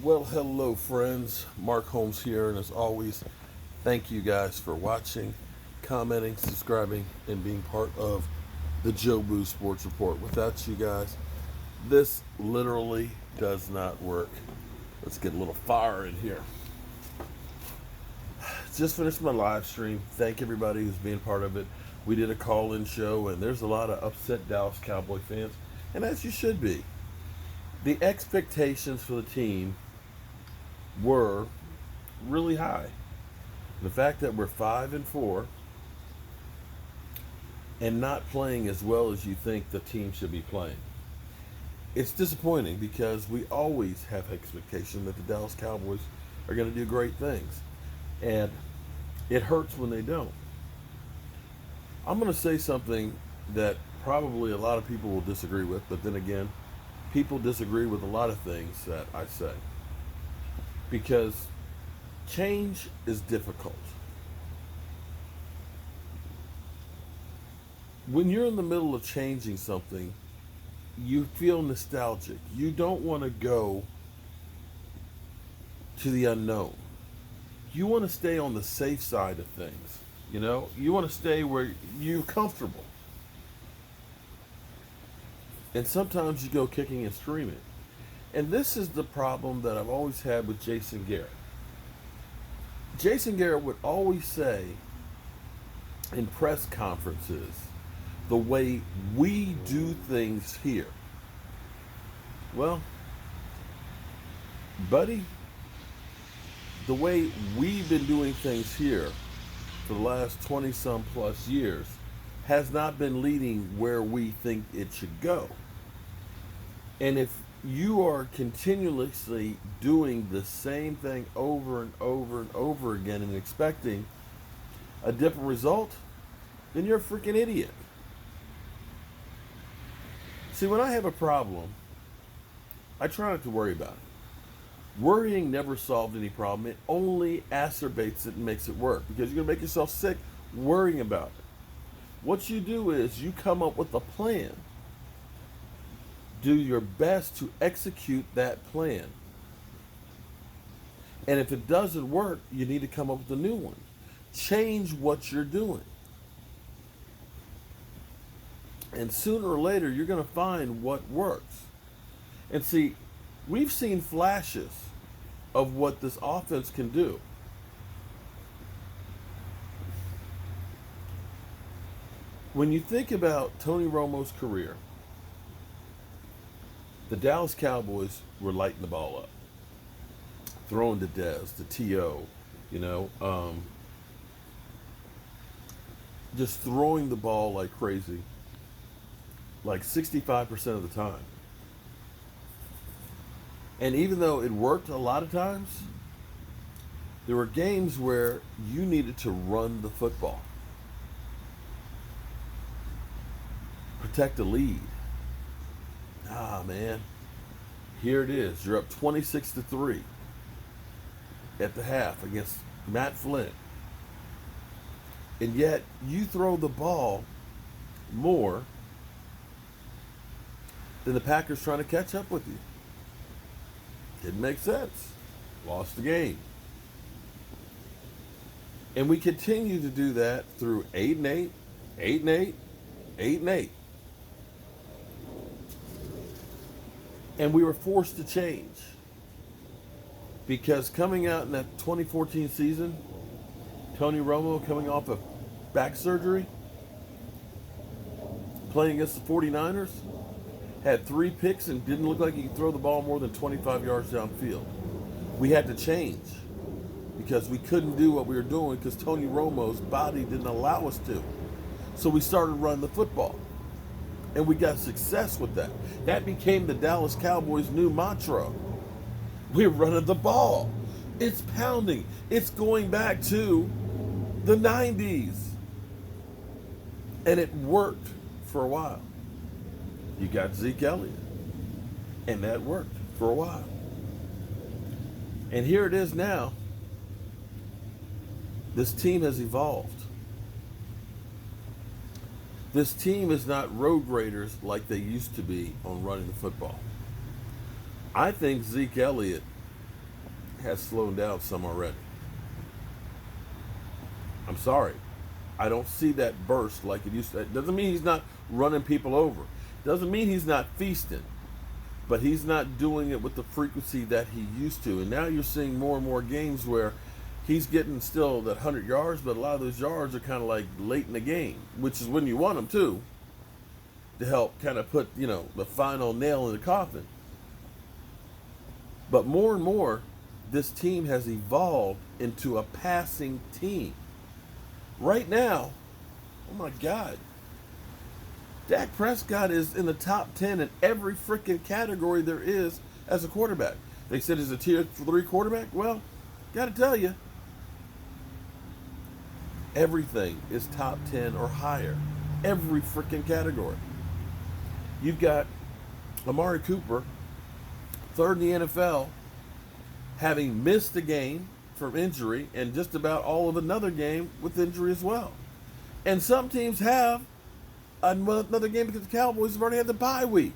Well, hello, friends. Mark Holmes here, and as always, thank you guys for watching, commenting, subscribing, and being part of the Joe Boo Sports Report. Without you guys, this literally does not work. Let's get a little fire in here. Just finished my live stream. Thank everybody who's being part of it. We did a call-in show, and there's a lot of upset Dallas Cowboy fans, and as you should be. The expectations for the team were really high. The fact that we're 5-4 and not playing as well as you think the team should be playing. It's disappointing because we always have expectation that the Dallas Cowboys are going to do great things. And it hurts when they don't. I'm going to say something that probably a lot of people will disagree with, but then again, people disagree with a lot of things that I say. Because change is difficult. When you're in the middle of changing something, you feel nostalgic. You don't want to go to the unknown. You want to stay on the safe side of things. You want to stay where you're comfortable. And sometimes you go kicking and screaming. And this is the problem that I've always had with Jason Garrett. Jason Garrett would always say in press conferences, the way we do things here. Well, buddy, the way we've been doing things here for the last 20 some plus years has not been leading where we think it should go. And if you are continuously doing the same thing over and over and over again and expecting a different result, then you're a freaking idiot. See, when I have a problem, I try not to worry about it. Worrying never solved any problem. It only acerbates it and makes it work because you're going to make yourself sick worrying about it. What you do is you come up with a plan. Do your best to execute that plan. And if it doesn't work, you need to come up with a new one. Change what you're doing. And sooner or later, you're going to find what works. And see, we've seen flashes of what this offense can do. When you think about Tony Romo's career, the Dallas Cowboys were lighting the ball up, throwing to Dez, to T.O., just throwing the ball like crazy, like 65% of the time. And even though it worked a lot of times, there were games where you needed to run the football, protect a lead. Man, here it is. You're up 26-3 at the half against Matt Flynn. And yet you throw the ball more than the Packers trying to catch up with you. Didn't make sense. Lost the game. And we continue to do that through 8-8, 8-8, 8-8. And we were forced to change because coming out in that 2014 season, Tony Romo coming off of back surgery, playing against the 49ers, had 3 picks and didn't look like he could throw the ball more than 25 yards downfield. We had to change because we couldn't do what we were doing because Tony Romo's body didn't allow us to. So we started running the football. And we got success with that. That became the Dallas Cowboys' new mantra. We're running the ball. It's pounding. It's going back to the 90s. And it worked for a while. You got Zeke Elliott. And that worked for a while. And here it is now. This team has evolved. This team is not road graders like they used to be on running the football. I think Zeke Elliott has slowed down some already. I'm sorry. I don't see that burst like it used to. It doesn't mean he's not running people over. Doesn't mean he's not feasting. But he's not doing it with the frequency that he used to. And now you're seeing more and more games where he's getting still that 100 yards, but a lot of those yards are kind of like late in the game, which is when you want them to help kind of put, the final nail in the coffin. But more and more, this team has evolved into a passing team. Right now, oh my God, Dak Prescott is in the top 10 in every freaking category there is as a quarterback. They said he's a tier 3 quarterback. Well, got to tell you, everything is top 10 or higher. Every freaking category. You've got Amari Cooper, third in the NFL, having missed a game from injury and just about all of another game with injury as well. And some teams have another game because the Cowboys have already had the bye week.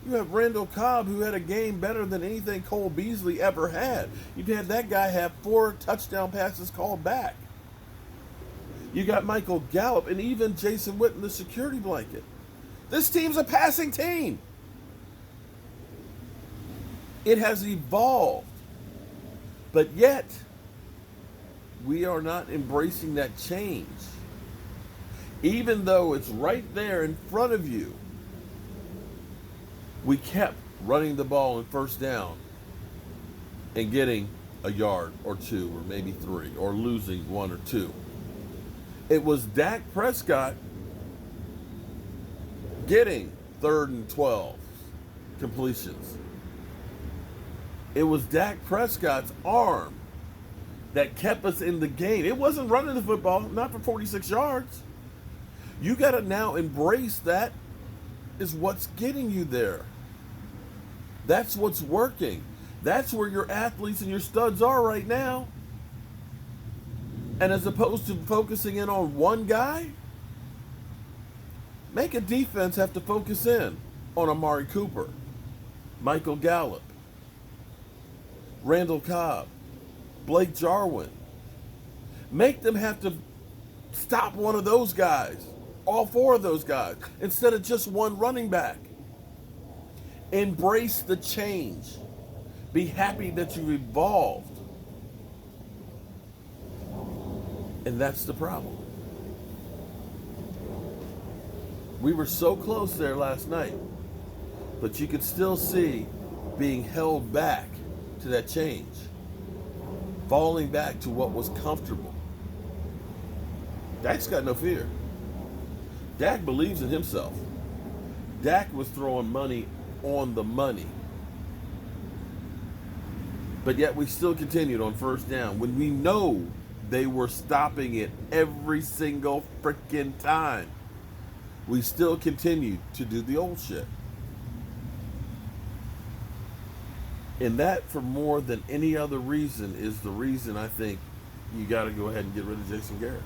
You have Randall Cobb, who had a game better than anything Cole Beasley ever had. You've had that guy have 4 touchdown passes called back. You got Michael Gallup and even Jason Witten, the security blanket. This team's a passing team. It has evolved. But yet, we are not embracing that change. Even though it's right there in front of you, we kept running the ball in first down and getting a yard or 2 or maybe 3 or losing 1 or 2. It was Dak Prescott getting 3rd and 12 completions. It was Dak Prescott's arm that kept us in the game. It wasn't running the football, not for 46 yards. You got to now embrace that is what's getting you there. That's what's working. That's where your athletes and your studs are right now. And as opposed to focusing in on one guy, make a defense have to focus in on Amari Cooper, Michael Gallup, Randall Cobb, Blake Jarwin. Make them have to stop one of those guys, all 4 of those guys, instead of just one running back. Embrace the change. Be happy that you've evolved. And that's the problem. We were so close there last night, but you could still see being held back to that change, falling back to what was comfortable. Dak's got no fear. Dak believes in himself. Dak was throwing money on the money. But yet we still continued on first down when we know they were stopping it every single freaking time. We still continued to do the old shit. And that, for more than any other reason, is the reason I think you got to go ahead and get rid of Jason Garrett.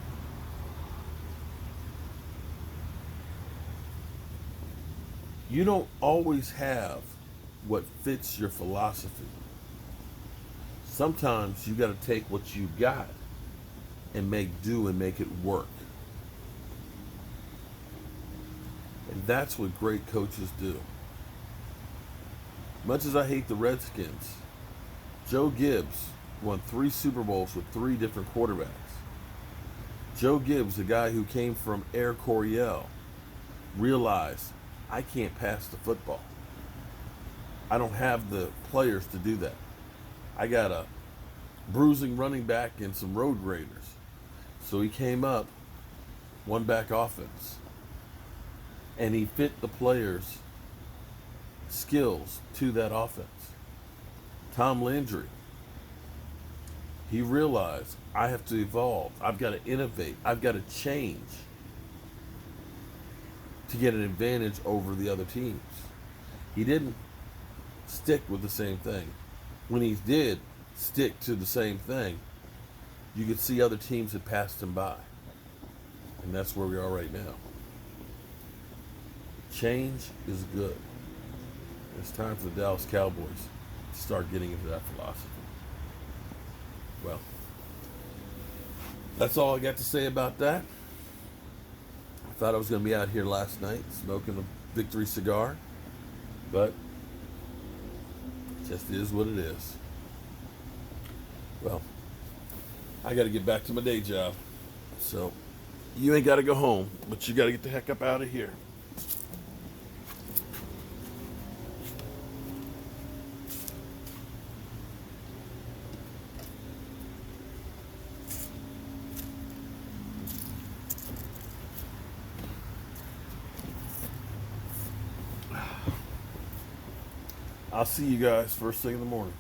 You don't always have what fits your philosophy. Sometimes you got to take what you got and make do and make it work. And that's what great coaches do. Much as I hate the Redskins, Joe Gibbs won 3 Super Bowls with 3 different quarterbacks. Joe Gibbs, the guy who came from Air Coryell, realized, I can't pass the football. I don't have the players to do that. I got a bruising running back and some road graders. So he came up, one back offense. And he fit the players' skills to that offense. Tom Landry, he realized, I have to evolve. I've got to innovate. I've got to change to get an advantage over the other teams. He didn't stick with the same thing. When he did stick to the same thing, you could see other teams had passed him by. And that's where we are right now. Change is good. It's time for the Dallas Cowboys to start getting into that philosophy. Well, that's all I got to say about that. I thought I was going to be out here last night smoking a victory cigar, but it just is what it is. Well, I got to get back to my day job. So, you ain't got to go home, but you got to get the heck up out of here. I'll see you guys first thing in the morning.